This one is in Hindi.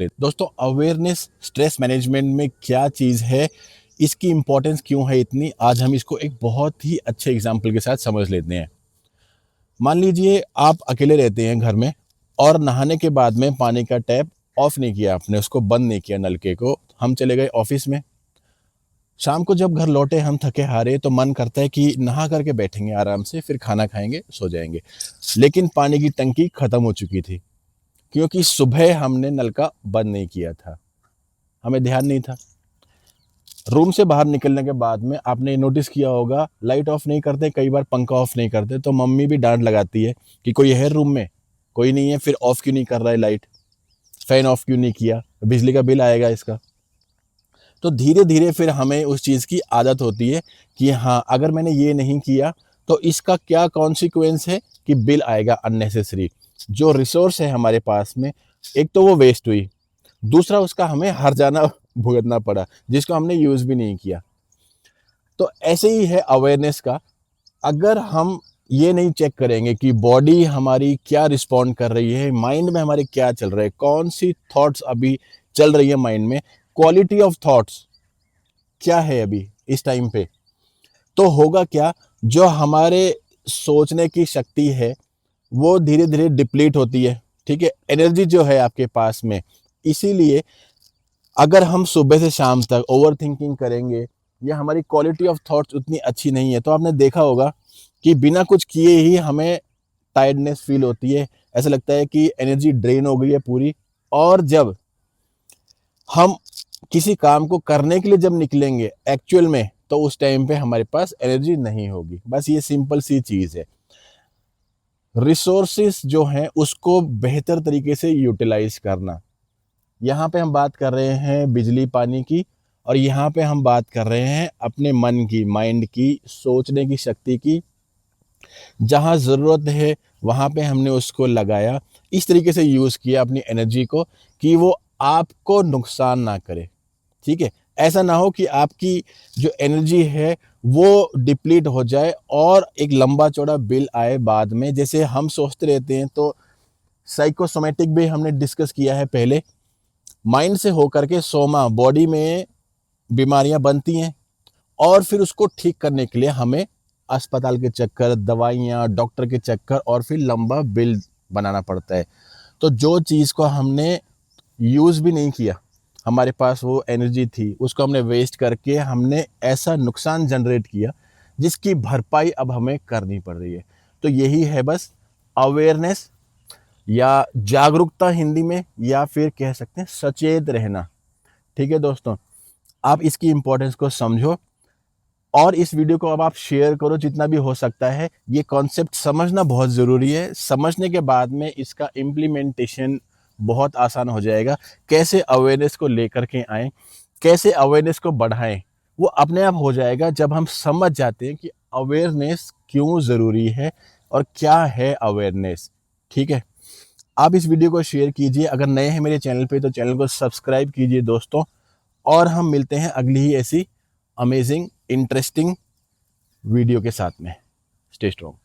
दोस्तों, अवेयरनेस स्ट्रेस मैनेजमेंट में क्या चीज़ है, इसकी इम्पोर्टेंस क्यों है इतनी, आज हम इसको एक बहुत ही अच्छे एग्जाम्पल के साथ समझ लेते हैं। मान लीजिए आप अकेले रहते हैं घर में और नहाने के बाद में पानी का टैप ऑफ नहीं किया, आपने उसको बंद नहीं किया नलके को। हम चले गए ऑफिस में, शाम को जब घर लौटे हम थके हारे तो मन करता है कि नहा करके बैठेंगे आराम से, फिर खाना खाएंगे, सो जाएंगे। लेकिन पानी की टंकी खत्म हो चुकी थी, क्योंकि सुबह हमने नल का बंद नहीं किया था, हमें ध्यान नहीं था। रूम से बाहर निकलने के बाद में आपने नोटिस किया होगा, लाइट ऑफ नहीं करते, कई बार पंखा ऑफ नहीं करते, तो मम्मी भी डांट लगाती है कि कोई है रूम में, कोई नहीं है, फिर ऑफ क्यों नहीं कर रहा है लाइट, फैन ऑफ क्यों नहीं किया, बिजली का बिल आएगा इसका। तो धीरे धीरे फिर हमें उस चीज़ की आदत होती है कि हाँ, अगर मैंने ये नहीं किया तो इसका क्या कॉन्सिक्वेंस है कि बिल आएगा अननेसेसरी। जो रिसोर्स है हमारे पास में, एक तो वो वेस्ट हुई, दूसरा उसका हमें हर जाना भुगतना पड़ा, जिसको हमने यूज़ भी नहीं किया। तो ऐसे ही है अवेयरनेस का। अगर हम ये नहीं चेक करेंगे कि बॉडी हमारी क्या रिस्पॉन्ड कर रही है, माइंड में हमारे क्या चल रहा है, कौन सी थॉट्स अभी चल रही है माइंड में, क्वालिटी ऑफ थॉट्स क्या है अभी इस टाइम पे, तो होगा क्या, जो हमारे सोचने की शक्ति है वो धीरे धीरे डिप्लीट होती है। ठीक है, एनर्जी जो है आपके पास में। इसीलिए अगर हम सुबह से शाम तक ओवर थिंकिंग करेंगे या हमारी क्वालिटी ऑफ थॉट्स उतनी अच्छी नहीं है, तो आपने देखा होगा कि बिना कुछ किए ही हमें टायर्डनेस फील होती है, ऐसा लगता है कि एनर्जी ड्रेन हो गई है पूरी। और जब हम किसी काम को करने के लिए जब निकलेंगे एक्चुअल में, तो उस टाइम पे हमारे पास एनर्जी नहीं होगी। बस ये सिंपल सी चीज़ है। रिसोर्सेस जो हैं उसको बेहतर तरीके से यूटिलाइज करना। यहाँ पे हम बात कर रहे हैं बिजली पानी की, और यहाँ पे हम बात कर रहे हैं अपने मन की, माइंड की, सोचने की शक्ति की। जहाँ ज़रूरत है वहाँ पे हमने उसको लगाया, इस तरीके से यूज़ किया अपनी एनर्जी को कि वो आपको नुकसान ना करे। ठीक है, ऐसा ना हो कि आपकी जो एनर्जी है वो डिप्लीट हो जाए और एक लंबा चौड़ा बिल आए बाद में। जैसे हम सोचते रहते हैं, तो साइकोसोमेटिक भी हमने डिस्कस किया है पहले। माइंड से होकर के सोमा बॉडी में बीमारियां बनती हैं, और फिर उसको ठीक करने के लिए हमें अस्पताल के चक्कर, दवाइयाँ, डॉक्टर के चक्कर, और फिर लंबा बिल बनाना पड़ता है। तो जो चीज़ को हमने यूज़ भी नहीं किया, हमारे पास वो एनर्जी थी, उसको हमने वेस्ट करके हमने ऐसा नुकसान जनरेट किया जिसकी भरपाई अब हमें करनी पड़ रही है। तो यही है बस अवेयरनेस, या जागरूकता हिंदी में, या फिर कह सकते हैं सचेत रहना। ठीक है दोस्तों, आप इसकी इम्पोर्टेंस को समझो और इस वीडियो को अब आप शेयर करो जितना भी हो सकता है। ये कॉन्सेप्ट समझना बहुत ज़रूरी है, समझने के बाद में इसका इम्प्लीमेंटेशन बहुत आसान हो जाएगा। कैसे अवेयरनेस को लेकर के आएँ, कैसे अवेयरनेस को बढ़ाएँ, वो अपने आप हो जाएगा जब हम समझ जाते हैं कि अवेयरनेस क्यों ज़रूरी है और क्या है अवेयरनेस। ठीक है, आप इस वीडियो को शेयर कीजिए, अगर नए हैं मेरे चैनल पे तो चैनल को सब्सक्राइब कीजिए दोस्तों। और हम मिलते हैं अगली ही ऐसी अमेजिंग इंटरेस्टिंग वीडियो के साथ में। Stay strong.